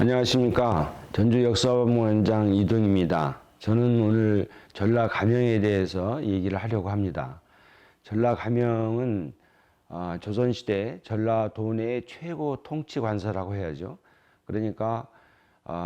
안녕하십니까. 전주역사본부원장 이동입니다. 저는 오늘 전라가명에 대해서 얘기를 하려고 합니다. 전라가명은 조선시대 전라도내의 최고 통치관서라고 해야죠. 그러니까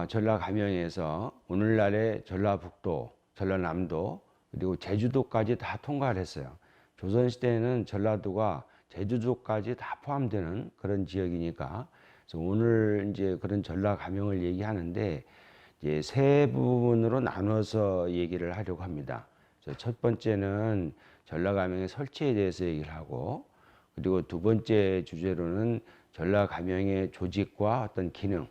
전라가명에서 오늘날의 전라북도, 전라남도, 그리고 제주도까지 다 통과를 했어요. 조선시대에는 전라도가 제주도까지 다 포함되는 그런 지역이니까, 그래서 오늘 이제 그런 전라가명을 얘기하는데 이제 세 부분으로 나눠서 얘기를 하려고 합니다. 그래서 첫 번째는 전라가명의 설치에 대해서 얘기를 하고, 그리고 두 번째 주제로는 전라가명의 조직과 어떤 기능,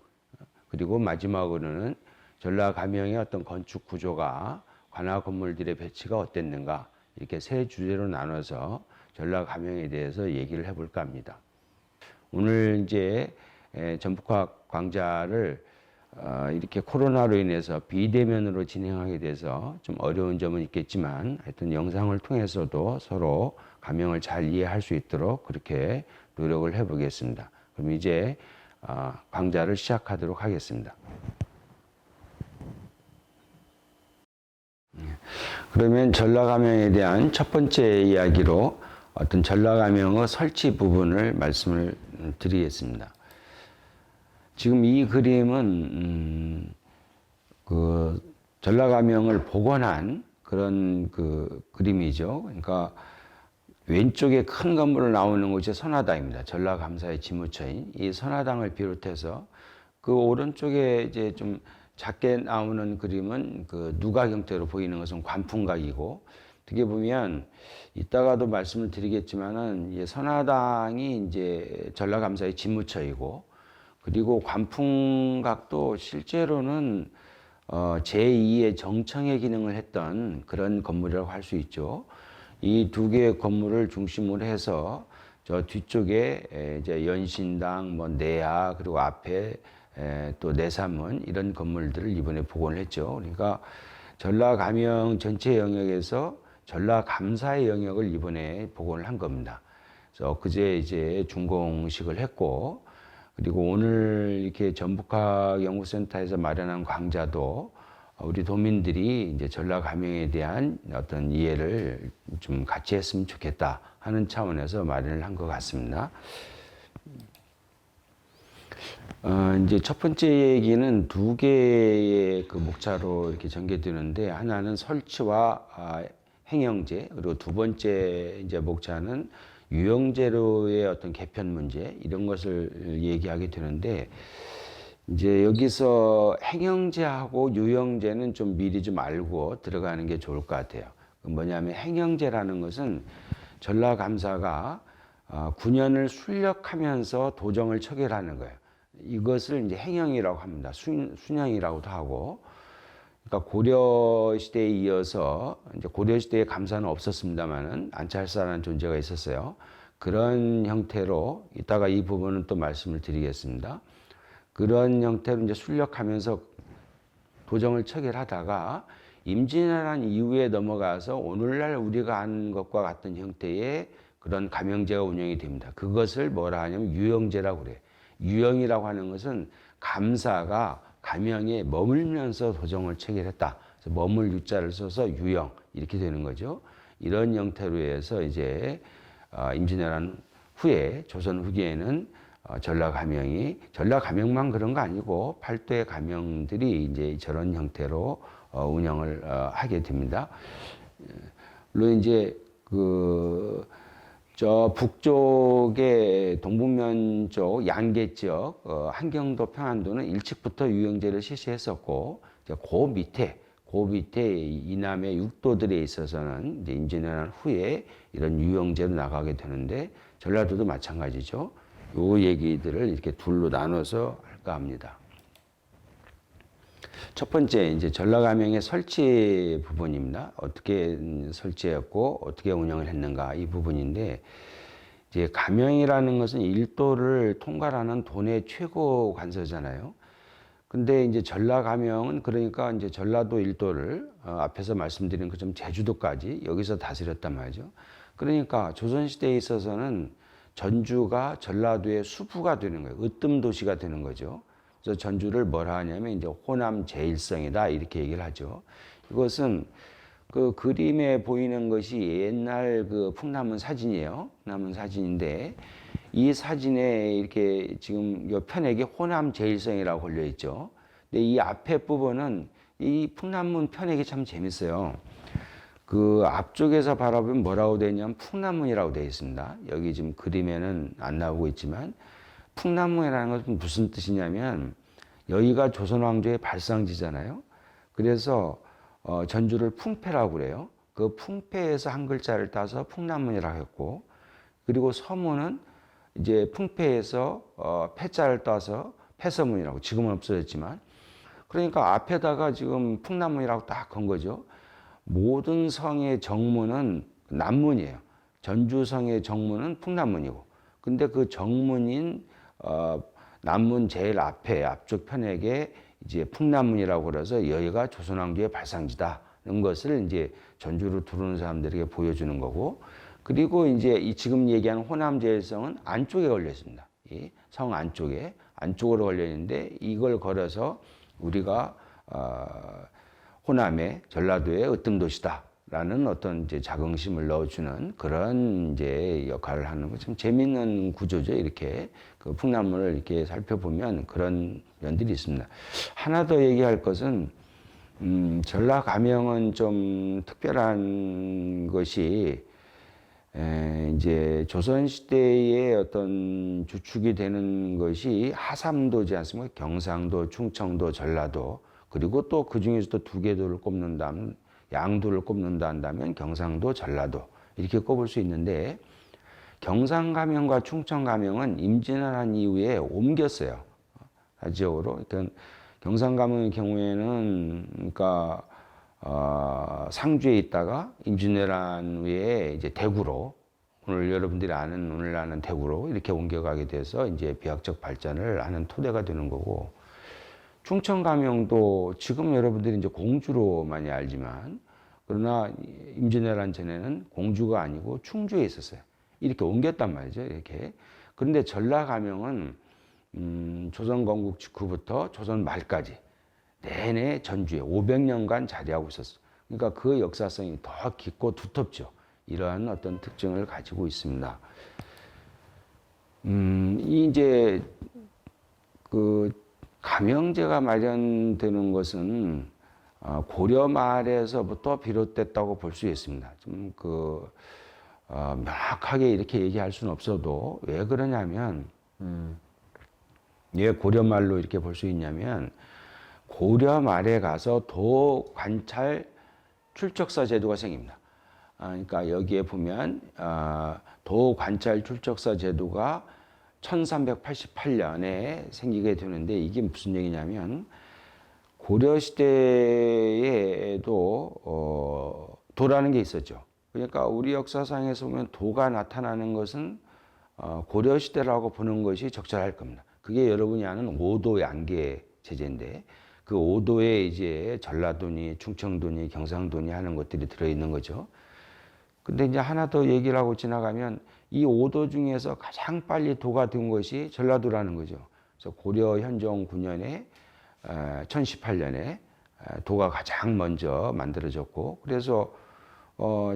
그리고 마지막으로는 전라가명의 어떤 건축 구조가 관아 건물들의 배치가 어땠는가, 이렇게 세 주제로 나눠서 전라가명에 대해서 얘기를 해볼까 합니다. 오늘 이제 전북학 강좌를 이렇게 코로나로 인해서 비대면으로 진행하게 돼서 좀 어려운 점은 있겠지만, 하여튼 영상을 통해서도 서로 가명을 잘 이해할 수 있도록 그렇게 노력을 해보겠습니다. 그럼 이제 강좌를 시작하도록 하겠습니다. 그러면 전라가명에 대한 첫 번째 이야기로 어떤 전라가명의 설치 부분을 말씀을 드리겠습니다. 지금 이 그림은 그 전라가명을 복원한 그런 그 그림이죠. 그러니까 왼쪽에 큰 건물로 나오는 곳이 선화당입니다. 전라감사의 지무처인 이 선화당을 비롯해서 그 오른쪽에 이제 좀 작게 나오는 그림은 그 누각 형태로 보이는 것은 관풍각이고, 어떻게 보면 이따가도 말씀을 드리겠지만은 이 선화당이 이제 전라감사의 지무처이고, 그리고 관풍각도 실제로는 제2의 정청의 기능을 했던 그런 건물이라고 할 수 있죠. 이 두 개의 건물을 중심으로 해서 저 뒤쪽에 이제 연신당, 뭐 내야, 그리고 앞에 또 내삼문, 이런 건물들을 이번에 복원을 했죠. 그러니까 전라가명 전체 영역에서 전라감사의 영역을 이번에 복원을 한 겁니다. 그래서 그제 이제 준공식을 했고, 그리고 오늘 이렇게 전북학 연구센터에서 마련한 강좌도 우리 도민들이 이제 전라가명에 대한 어떤 이해를 좀 같이 했으면 좋겠다 하는 차원에서 마련을 한 것 같습니다. 이제 첫 번째 얘기는 두 개의 그 목차로 이렇게 전개되는데, 하나는 설치와 행영제, 그리고 두 번째 이제 목차는 유형제로의 어떤 개편 문제, 이런 것을 얘기하게 되는데, 이제 여기서 행영제하고 유형제는 좀 미리 좀 알고 들어가는 게 좋을 것 같아요. 뭐냐면 행영제라는 것은 전라감사가 9년을 순력하면서 도정을 처결하는 거예요. 이것을 이제 행영이라고 합니다. 순영이라고도 하고. 그러니까 고려 시대에 이어서, 이제 고려 시대에 감사는 없었습니다만은 안찰사라는 존재가 있었어요. 그런 형태로 이따가 이 부분은 또 말씀을 드리겠습니다. 그런 형태로 이제 순력하면서 도정을 처결하다가 임진왜란 이후에 넘어가서 오늘날 우리가 아는 것과 같은 형태의 그런 가명제가 운영이 됩니다. 그것을 뭐라 하냐면 유형제라고 그래요. 유형이라고 하는 것은 감사가 가명에 머물면서 도정을 체결했다. 그래서 머물 유자를 써서 유형, 이렇게 되는 거죠. 이런 형태로 해서 이제 임진왜란 후에, 조선 후기에는 전라가명만 그런 거 아니고 팔도의 가명들이 이제 저런 형태로 운영을 하게 됩니다. 물론 이제 저 북쪽의 동북면 쪽 양계 지역, 한경도, 평안도는 일찍부터 유형제를 실시했었고, 그 밑에 이남의 육도들에 있어서는 이제 임진왜란 후에 이런 유형제로 나가게 되는데, 전라도도 마찬가지죠. 요 얘기들을 이렇게 둘로 나눠서 할까 합니다. 첫 번째, 이제 전라가명의 설치 부분입니다. 어떻게 설치했고 어떻게 운영을 했는가, 이 부분인데, 이제 가명이라는 것은 일도를 통괄하는 도내 최고 관서잖아요. 근데 이제 전라가명은 그러니까 이제 전라도 일도를 앞에서 말씀드린 것처럼 제주도까지 여기서 다스렸단 말이죠. 그러니까 조선시대에 있어서는 전주가 전라도의 수부가 되는 거예요. 으뜸 도시가 되는 거죠. 그래서 전주를 뭐라 하냐면 이제 호남 제일성이다 이렇게 얘기를 하죠. 이것은 그 그림에 보이는 것이 옛날 그 풍남문 사진이에요. 풍남문 사진인데 이 사진에 이렇게 지금 요 편액에 호남 제일성이라고 걸려 있죠. 근데 이 앞에 부분은 이 풍남문 편액이 참 재밌어요. 그 앞쪽에서 바라보면 뭐라고 되어 있냐면 풍남문이라고 되어 있습니다. 여기 지금 그림에는 안 나오고 있지만 풍남문이라는 것은 무슨 뜻이냐면 여기가 조선 왕조의 발상지잖아요. 그래서 전주를 풍패라고 그래요. 그 풍패에서 한 글자를 따서 풍남문이라고 했고, 그리고 서문은 이제 풍패에서 패자를 따서 패서문이라고, 지금은 없어졌지만, 그러니까 앞에다가 지금 풍남문이라고 딱 건 거죠. 모든 성의 정문은 남문이에요. 전주성의 정문은 풍남문이고, 근데 그 정문인 남문 제일 앞에 앞쪽 편액에 이제 풍남문이라고 그래서 여기가 조선왕조의 발상지다는 것을 이제 전주로 들어오는 사람들에게 보여주는 거고, 그리고 이제 이 지금 얘기하는 호남제일성은 안쪽에 걸려 있습니다. 이 성 안쪽으로 걸려 있는데 이걸 걸어서 우리가 호남의 전라도의 으뜸도시다라는 어떤 이제 자긍심을 넣어주는 그런 이제 역할을 하는 거 참 재미있는 구조죠. 이렇게 그 풍남문을 이렇게 살펴보면 그런 면들이 있습니다. 하나 더 얘기할 것은 전라 가명은 좀 특별한 것이 이제 조선 시대의 어떤 주축이 되는 것이 하삼도지 않습니까? 경상도, 충청도, 전라도. 그리고 또 그 중에서도 두 개도를 꼽는다면, 양도를 꼽는다 한다면 경상도, 전라도 이렇게 꼽을 수 있는데, 경상가명과 충청가명은 임진왜란 이후에 옮겼어요. 타 지역으로. 그러니까 경상가명의 경우에는 그러니까 상주에 있다가 임진왜란 후에 이제 대구로, 오늘 여러분들이 아는 오늘 아는 대구로 이렇게 옮겨가게 돼서 이제 비학적 발전을 하는 토대가 되는 거고, 충청가명도 지금 여러분들이 이제 공주로 많이 알지만, 그러나 임진왜란 전에는 공주가 아니고 충주에 있었어요. 이렇게 옮겼단 말이죠. 이렇게. 그런데 전라가명은 조선 건국 직후부터 조선 말까지 내내 전주에 500년간 자리하고 있었어요. 그러니까 그 역사성이 더 깊고 두텁죠. 이러한 어떤 특징을 가지고 있습니다. 이제 그 가명제가 마련되는 것은 고려 말에서부터 비롯됐다고 볼 수 있습니다. 좀 명확하게 이렇게 얘기할 수는 없어도 왜 그러냐면 왜 고려 말로 이렇게 볼 수 있냐면 고려 말에 가서 도 관찰 출적사 제도가 생깁니다. 그러니까 여기에 보면 도 관찰 출적사 제도가 1388년에 생기게 되는데 이게 무슨 얘기냐면 고려 시대에도 도라는 게 있었죠. 그러니까 우리 역사상에서 보면 도가 나타나는 것은 고려 시대라고 보는 것이 적절할 겁니다. 그게 여러분이 아는 오도 양계 체제인데 그 오도에 이제 전라도니 충청도니 경상도니 하는 것들이 들어있는 거죠. 근데 이제 하나 더 얘기를 하고 지나가면 이 오도 중에서 가장 빨리 도가 된 것이 전라도라는 거죠. 그래서 고려 현종 9년에 1018년에 도가 가장 먼저 만들어졌고, 그래서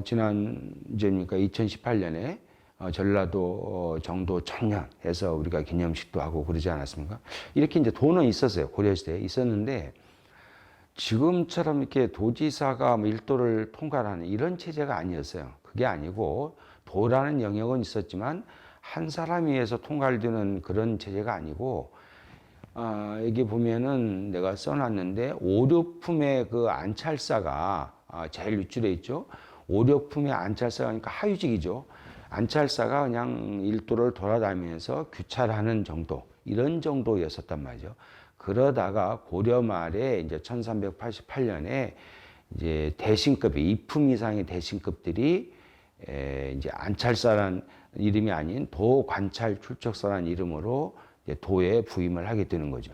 지난 이제니까 2018년에 전라도 정도 천년 해서 우리가 기념식도 하고 그러지 않았습니까? 이렇게 이제 도는 있었어요. 고려시대에 있었는데 지금처럼 이렇게 도지사가 일도를 통과하는 이런 체제가 아니었어요. 그게 아니고 도라는 영역은 있었지만 한 사람이 해서 통과를 되는 그런 체제가 아니고 여기 보면은 내가 써놨는데 오륙품의 그 안찰사가 제일 윗줄에 있죠. 오륙품의 안찰사가 그러니까 하유직이죠. 안찰사가 그냥 일도를 돌아다니면서 규찰하는 정도, 이런 정도였었단 말이죠. 그러다가 고려 말에 이제 1388년에 이제 대신급이 이품 이상의 대신급들이 이제 안찰사란 이름이 아닌 도관찰 출적사란 이름으로 이제 도에 부임을 하게 되는 거죠.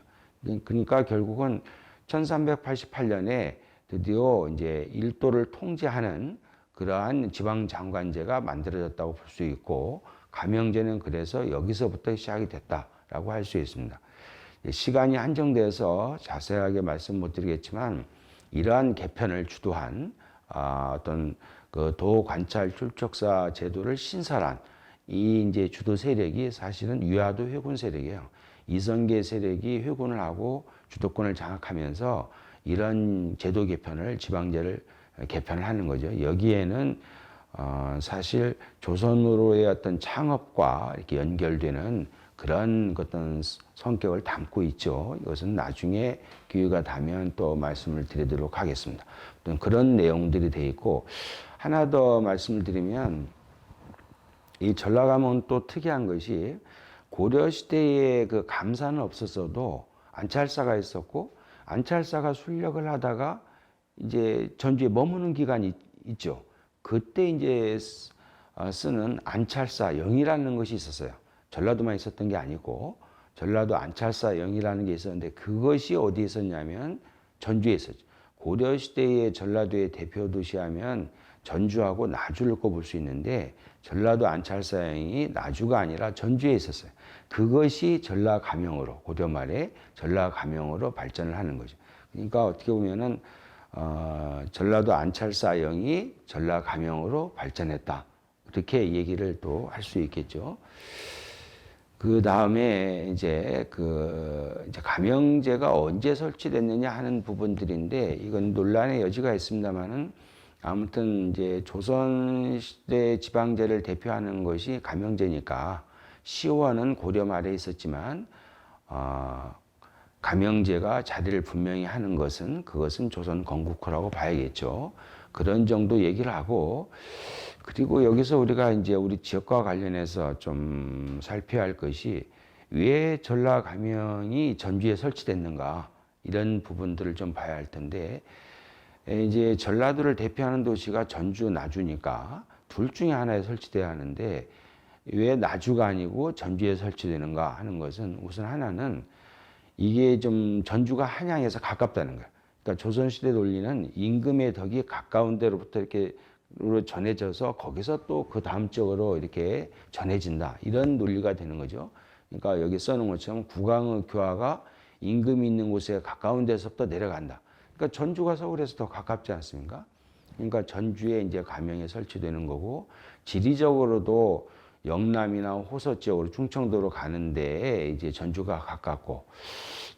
그러니까 결국은 1388년에 드디어 이제 일도를 통제하는 그러한 지방장관제가 만들어졌다고 볼 수 있고, 가명제는 그래서 여기서부터 시작이 됐다라고 할 수 있습니다. 시간이 한정돼서 자세하게 말씀 못 드리겠지만 이러한 개편을 주도한 어떤 그 도관찰 출적사 제도를 신설한 이 이제 주도 세력이 사실은 위화도 회군 세력이에요. 이성계 세력이 회군을 하고 주도권을 장악하면서 이런 제도 개편을 지방제를 개편을 하는 거죠. 여기에는 사실 조선으로의 어떤 창업과 이렇게 연결되는 그런 어떤 성격을 담고 있죠. 이것은 나중에 기회가 되면 또 말씀을 드리도록 하겠습니다. 그런 내용들이 돼 있고 하나 더 말씀을 드리면 이 전라감은 또 특이한 것이 고려 시대에 그 감사는 없었어도 안찰사가 있었고 안찰사가 순력을 하다가 이제 전주에 머무는 기간이 있죠. 그때 이제 쓰는 안찰사 영이라는 것이 있었어요. 전라도만 있었던 게 아니고 전라도 안찰사 영이라는 게 있었는데 그것이 어디에 있었냐면 전주에 있었죠. 고려 시대의 전라도의 대표 도시하면 전주하고 나주를 꼽을 수 있는데 전라도 안찰사 영이 나주가 아니라 전주에 있었어요. 그것이 전라감영으로 고려 말에 전라감영으로 발전을 하는 거죠. 그러니까 어떻게 보면은 전라도 안찰사 영이 전라감영으로 발전했다. 이렇게 얘기를 또 할 수 있겠죠. 그 다음에 이제 이제 감영제가 언제 설치됐느냐 하는 부분들인데 이건 논란의 여지가 있습니다만은 아무튼 이제 조선시대 지방제를 대표하는 것이 감영제니까 시원은 고려 말에 있었지만 감영제가 자리를 분명히 하는 것은 그것은 조선 건국호라고 봐야겠죠. 그런 정도 얘기를 하고 그리고 여기서 우리가 이제 우리 지역과 관련해서 좀 살펴야 할 것이 왜 전라감영이 전주에 설치됐는가 이런 부분들을 좀 봐야 할 텐데 이제 전라도를 대표하는 도시가 전주, 나주니까 둘 중에 하나에 설치돼야 하는데 왜 나주가 아니고 전주에 설치되는가 하는 것은 우선 하나는 이게 좀 전주가 한양에서 가깝다는 거예요. 그러니까 조선시대 논리는 임금의 덕이 가까운 데로부터 이렇게 전해져서 거기서 또 그 다음 쪽으로 이렇게 전해진다. 이런 논리가 되는 거죠. 그러니까 여기 써놓은 것처럼 국왕의 교화가 임금이 있는 곳에 가까운 데서부터 내려간다. 그러니까 전주가 서울에서 더 가깝지 않습니까? 그러니까 전주에 이제 감영이 설치되는 거고 지리적으로도 영남이나 호서 지역으로 충청도로 가는데 이제 전주가 가깝고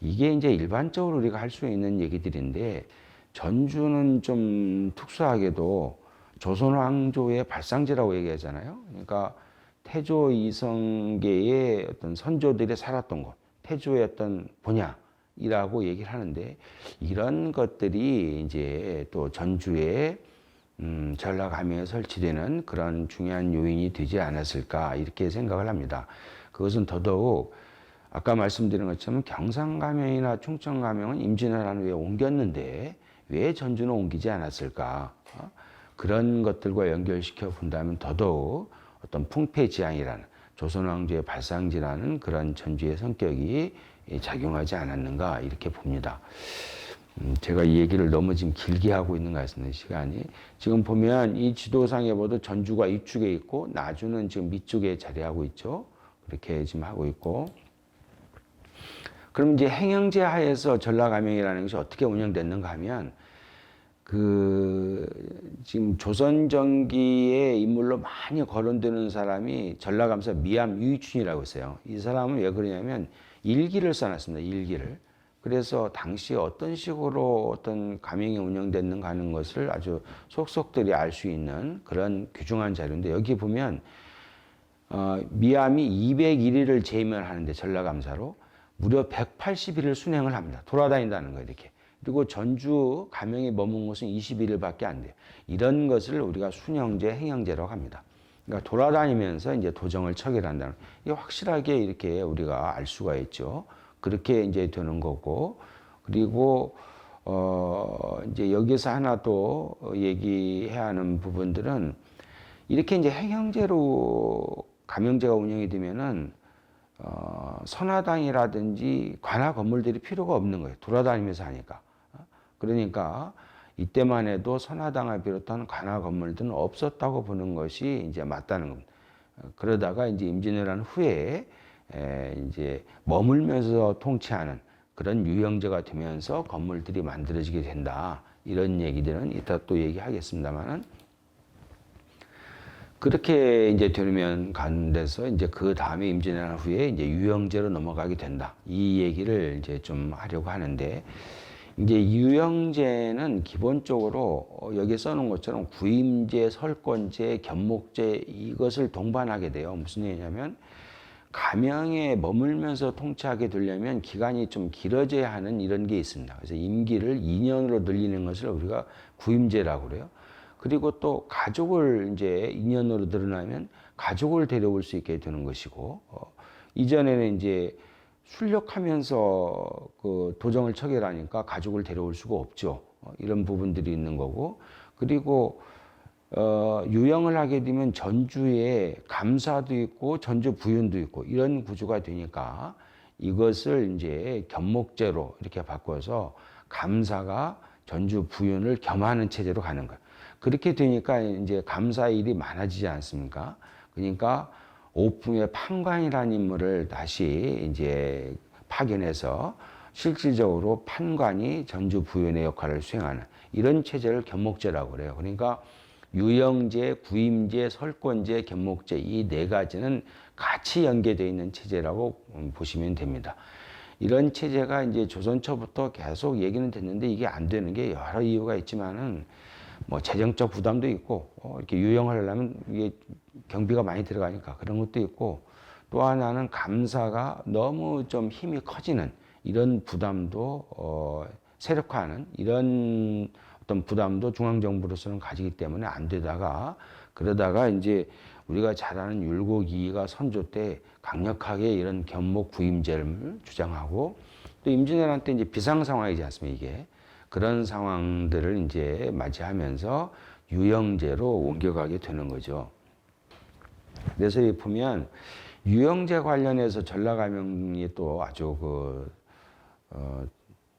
이게 이제 일반적으로 우리가 할 수 있는 얘기들인데 전주는 좀 특수하게도 조선 왕조의 발상지라고 얘기하잖아요. 그러니까 태조 이성계의 어떤 선조들이 살았던 곳, 태조의 어떤 본향이라고 얘기를 하는데 이런 것들이 이제 또 전주에 전라감영에 설치되는 그런 중요한 요인이 되지 않았을까 이렇게 생각을 합니다. 그것은 더더욱 아까 말씀드린 것처럼 경상감영이나 충청감영은 임진왜란 후에 옮겼는데 왜 전주는 옮기지 않았을까? 그런 것들과 연결시켜 본다면 더더욱 어떤 풍패지향이라는 조선왕조의 발상지라는 그런 전주의 성격이 작용하지 않았는가 이렇게 봅니다. 제가 이 얘기를 너무 지금 길게 하고 있는 것 같습니다. 시간이. 지금 보면 이 지도상에 봐도 전주가 이쪽에 있고 나주는 지금 밑쪽에 자리하고 있죠. 그렇게 지금 하고 있고. 그럼 이제 행영제 하에서 전라감영이라는 것이 어떻게 운영됐는가 하면 지금 조선전기의 인물로 많이 거론되는 사람이 전라감사 미암 유이춘이라고 있어요. 이 사람은 왜 그러냐면 일기를 써놨습니다. 일기를. 그래서 당시 어떤 식으로 어떤 감영이 운영됐는가 하는 것을 아주 속속들이 알 수 있는 그런 귀중한 자료인데 여기 보면 미암이 201일을 재임을 하는데 전라감사로 무려 180일을 순행을 합니다. 돌아다닌다는 거예요. 이렇게. 그리고 전주 감영에 머문 곳은 21일밖에 안 돼요. 이런 것을 우리가 순영제, 행영제라고 합니다. 그러니까 돌아다니면서 이제 도정을 처결한다는 이게 확실하게 이렇게 우리가 알 수가 있죠. 그렇게 이제 되는 거고 그리고 이제 여기서 하나 또 얘기해야 하는 부분들은 이렇게 이제 행영제로 감영제가 운영이 되면은 선화당이라든지 관할 건물들이 필요가 없는 거예요. 돌아다니면서 하니까. 그러니까 이때만 해도 선화당을 비롯한 관할 건물들은 없었다고 보는 것이 이제 맞다는 겁니다. 그러다가 이제 임진왜란 후에 이제 머물면서 통치하는 그런 유형제가 되면서 건물들이 만들어지게 된다. 이런 얘기들은 이따 또 얘기하겠습니다만은, 그렇게 이제 되면 가는 데서 이제 그 다음에 임진왜란 후에 이제 유형제로 넘어가게 된다. 이 얘기를 이제 좀 하려고 하는데, 이제 유형제는 기본적으로 여기에 써놓은 것처럼 구임제, 설권제, 견목제 이것을 동반하게 돼요. 무슨 얘기냐면 가명에 머물면서 통치하게 되려면 기간이 좀 길어져야 하는 이런 게 있습니다. 그래서 임기를 2년으로 늘리는 것을 우리가 구임제라고 그래요. 그리고 또 가족을 이제 2년으로 늘어나면 가족을 데려올 수 있게 되는 것이고, 이전에는 이제 순력하면서 그 도정을 처결하니까 가족을 데려올 수가 없죠. 이런 부분들이 있는 거고, 그리고 유형을 하게 되면 전주에 감사도 있고 전주 부윤도 있고 이런 구조가 되니까 이것을 이제 견목제로 이렇게 바꿔서 감사가 전주 부윤을 겸하는 체제로 가는 거예요. 그렇게 되니까 이제 감사일이 많아지지 않습니까? 그러니까 오품의 판관이라는 인물을 다시 이제 파견해서 실질적으로 판관이 전주 부윤의 역할을 수행하는 이런 체제를 견목제라고 그래요. 그러니까 유형제, 구임제, 설권제, 견목제 이 네 가지는 같이 연계되어 있는 체제라고 보시면 됩니다. 이런 체제가 이제 조선 초부터 계속 얘기는 됐는데 이게 안 되는 게 여러 이유가 있지만은 뭐 재정적 부담도 있고 이렇게 유형을 하려면 이게 경비가 많이 들어가니까 그런 것도 있고, 또 하나는 감사가 너무 좀 힘이 커지는 이런 부담도 세력화하는 이런 어떤 부담도 중앙정부로서는 가지기 때문에 안 되다가, 그러다가 이제 우리가 잘 아는 율곡이이가 선조 때 강력하게 이런 견목 구임제를 주장하고, 또 임진왜란 때 이제 비상 상황이지 않습니까? 이게 그런 상황들을 이제 맞이하면서 유형제로 옮겨가게 되는 거죠. 그래서 이 보면 유형제 관련해서 전라가명이 또 아주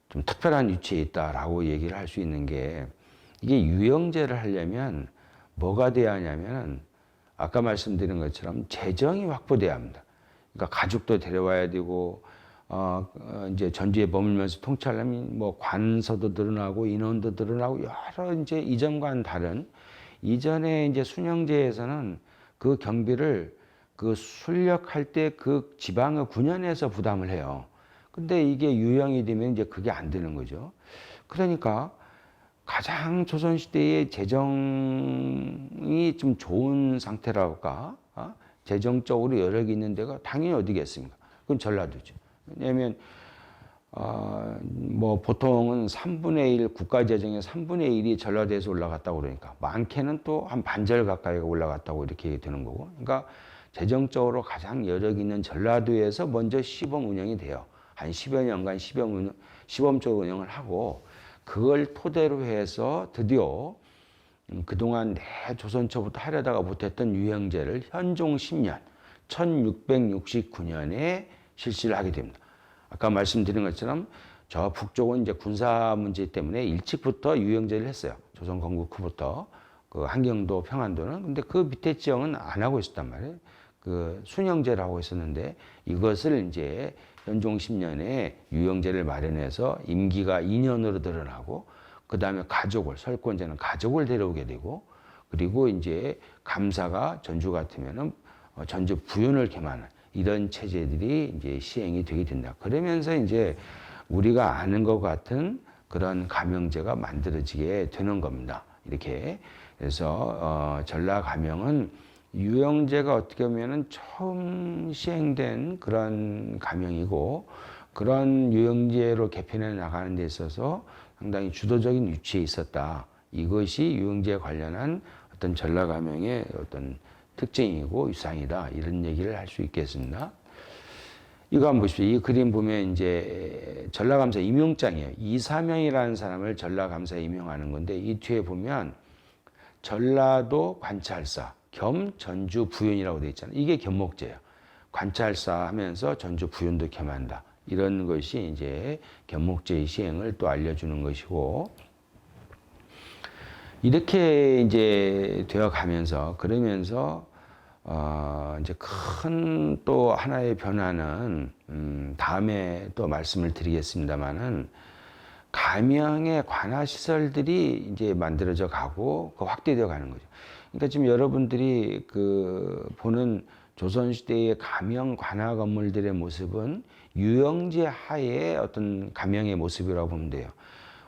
좀 특별한 위치에 있다라고 얘기를 할 수 있는 게, 이게 유형제를 하려면 뭐가 돼야 하냐면 아까 말씀드린 것처럼 재정이 확보돼야 합니다. 그러니까 가족도 데려와야 되고, 이제 전주에 머물면서 통치하려면 뭐 관서도 늘어나고 인원도 늘어나고 여러 이제 이전과는 다른, 이전에 이제 순영제에서는 그 경비를 그 순력할 때 그 지방의 군현에서 부담을 해요. 근데 이게 유형이 되면 이제 그게 안 되는 거죠. 그러니까 가장 조선시대의 재정이 좀 좋은 상태랄까, 재정적으로 여력이 있는 데가 당연히 어디겠습니까? 그건 전라도죠. 왜냐하면 뭐 보통은 3분의 1, 국가재정의 3분의 1이 전라도에서 올라갔다고 그러니까 많게는 또 한 반절 가까이가 올라갔다고 이렇게 되는 거고, 그러니까 재정적으로 가장 여력 있는 전라도에서 먼저 시범 운영이 돼요. 한 10여 년간 시범적 운영을 하고, 그걸 토대로 해서 드디어 그동안 내 조선초부터 하려다가 못했던 유형제를 현종 10년, 1669년에 실시를 하게 됩니다. 아까 말씀드린 것처럼 저 북쪽은 이제 군사 문제 때문에 일찍부터 유형제를 했어요. 조선 건국 후부터 그 한경도, 평안도는. 근데 그 밑에 지역은 안 하고 있었단 말이에요. 그 순영제를 하고 있었는데 이것을 이제 현종 10년에 유형제를 마련해서 임기가 2년으로 늘어나고, 그 다음에 가족을, 설권제는 가족을 데려오게 되고, 그리고 이제 감사가 전주 같으면은 전주 부윤을 겸하는 이런 체제들이 이제 시행이 되게 된다. 그러면서 이제 우리가 아는 것 같은 그런 가명제가 만들어지게 되는 겁니다. 이렇게. 그래서 전라가명은 유형제가 어떻게 보면은 처음 시행된 그런 가명이고, 그런 유형제로 개편해 나가는 데 있어서 상당히 주도적인 위치에 있었다. 이것이 유형제에 관련한 어떤 전라가명의 어떤 특징이고 위상이다. 이런 얘기를 할 수 있겠습니다. 이거 한번 보십시오. 이 그림 보면 이제 전라감사 임용장이에요. 이사명이라는 사람을 전라감사에 임용하는 건데, 이 뒤에 보면 전라도 관찰사 겸 전주 부윤이라고 되어 있잖아요. 이게 견목제예요. 관찰사 하면서 전주 부윤도 겸한다. 이런 것이 이제 견목제의 시행을 또 알려주는 것이고, 이렇게 이제 되어 가면서, 그러면서 이제 큰 또 하나의 변화는 다음에 또 말씀을 드리겠습니다만은 감영의 관할 시설들이 이제 만들어져 가고 확대되어 가는 거죠. 그러니까 지금 여러분들이 보는 조선시대의 감영 관할 건물들의 모습은 유영제 하에 어떤 감영의 모습이라고 보면 돼요.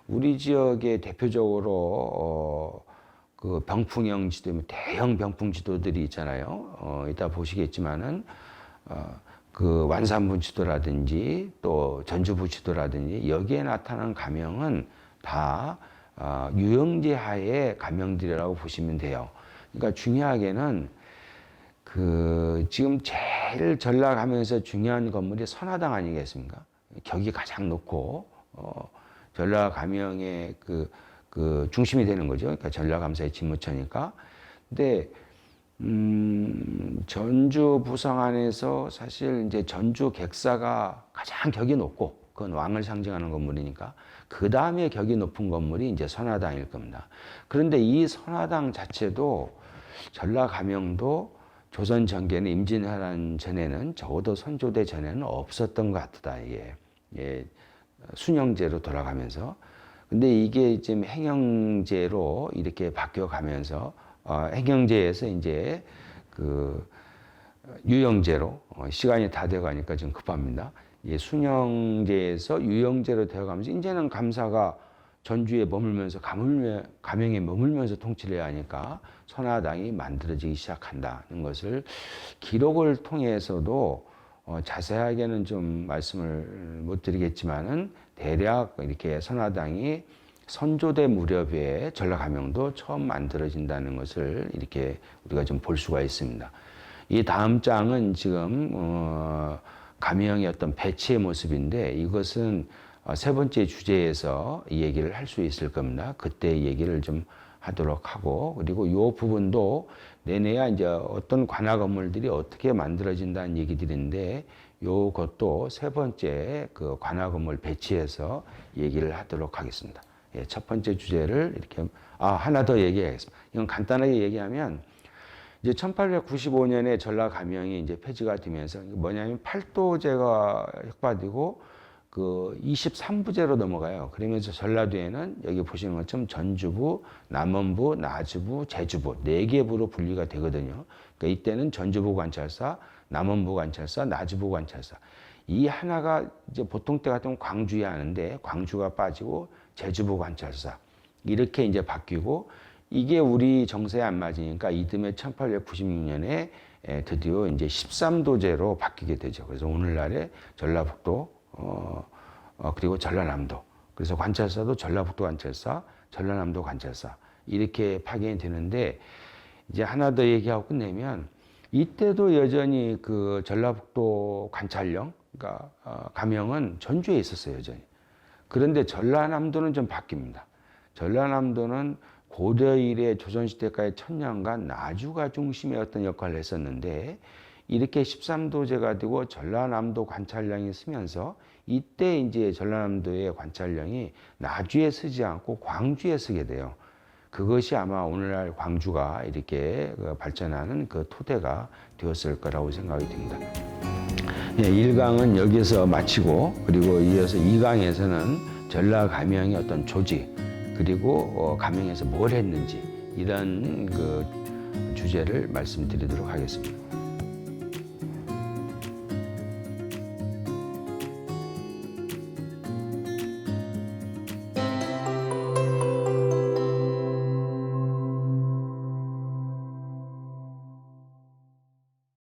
우리 지역에 대표적으로 병풍형 지도, 대형 병풍 지도들이 있잖아요. 이따 보시겠지만은 완산부 지도라든지 또 전주부 지도라든지 여기에 나타난 감영은 다 유영제 하의 감영들이라고 보시면 돼요. 그러니까 중요하게는 지금 제일 전라감영에서 중요한 건물이 선화당 아니겠습니까? 격이 가장 높고 전라감영의 중심이 되는 거죠. 그러니까 전라감사의 진무처니까. 근데 전주 부성 안에서 사실 이제 전주 객사가 가장 격이 높고 그건 왕을 상징하는 건물이니까 그 다음에 격이 높은 건물이 이제 선화당일 겁니다. 그런데 이 선화당 자체도 전라감영도 조선 전개는 임진왜란 전에는 적어도 선조대 전에는 없었던 것 같다. 이게 순영제로 돌아가면서. 근데 이게 지금 행영제로 이렇게 바뀌어가면서 행영제에서 이제 유영제로 시간이 다 되어가니까 지금 급합니다. 순영제에서 유영제로 되어가면서 이제는 감사가 전주에 머물면서 감영에 머물면서 통치를 해야 하니까 선화당이 만들어지기 시작한다는 것을 기록을 통해서도 자세하게는 좀 말씀을 못 드리겠지만은 대략 이렇게 선화당이 선조대 무렵에 전라감영도 처음 만들어진다는 것을 이렇게 우리가 좀 볼 수가 있습니다. 이 다음 장은 지금 감영의 어떤 배치의 모습인데 이것은 세 번째 주제에서 이 얘기를 할 수 있을 겁니다. 그때 얘기를 좀 하도록 하고, 그리고 이 부분도 내내야 이제 어떤 관할 건물들이 어떻게 만들어진다는 얘기들인데 요것도 세 번째 관할 건물 배치해서 얘기를 하도록 하겠습니다. 첫 번째 주제를 이렇게 하나 더 얘기하겠습니다. 이건 간단하게 얘기하면 이제 1895년에 전라감영이 이제 폐지가 되면서 뭐냐면 팔도제가 혁파되고 23부제로 넘어가요. 그러면서 전라도에는 여기 보시는 것처럼 전주부, 남원부, 나주부, 제주부 4개 부로 분리가 되거든요. 그러니까 이때는 전주부 관찰사, 남원부 관찰사, 나주부 관찰사. 이 하나가 이제 보통 때 같으면 광주에 하는데 광주가 빠지고 제주부 관찰사. 이렇게 이제 바뀌고 이게 우리 정세에 안 맞으니까 이듬해 1896년에 드디어 이제 13도제로 바뀌게 되죠. 그래서 오늘날의 전라북도 그리고 전라남도. 그래서 관찰사도 전라북도 관찰사, 전라남도 관찰사 이렇게 파견이 되는데 이제 하나 더 얘기하고 끝내면 이때도 여전히 전라북도 관찰령, 그러니까 감영은 전주에 있었어요, 여전히. 그런데 전라남도는 좀 바뀝니다. 전라남도는 고려 이래 조선시대까지 1000년간 나주가 중심의 어떤 역할을 했었는데 이렇게 13도제가 되고 전라남도 관찰령이 쓰면서 이때 이제 전라남도의 관찰령이 나주에 쓰지 않고 광주에 쓰게 돼요. 그것이 아마 오늘날 광주가 이렇게 발전하는 토대가 되었을 거라고 생각이 듭니다. 1강은 여기서 마치고 그리고 이어서 2강에서는 전라감영의 어떤 조직 그리고 감영에서 뭘 했는지 이런 주제를 말씀드리도록 하겠습니다.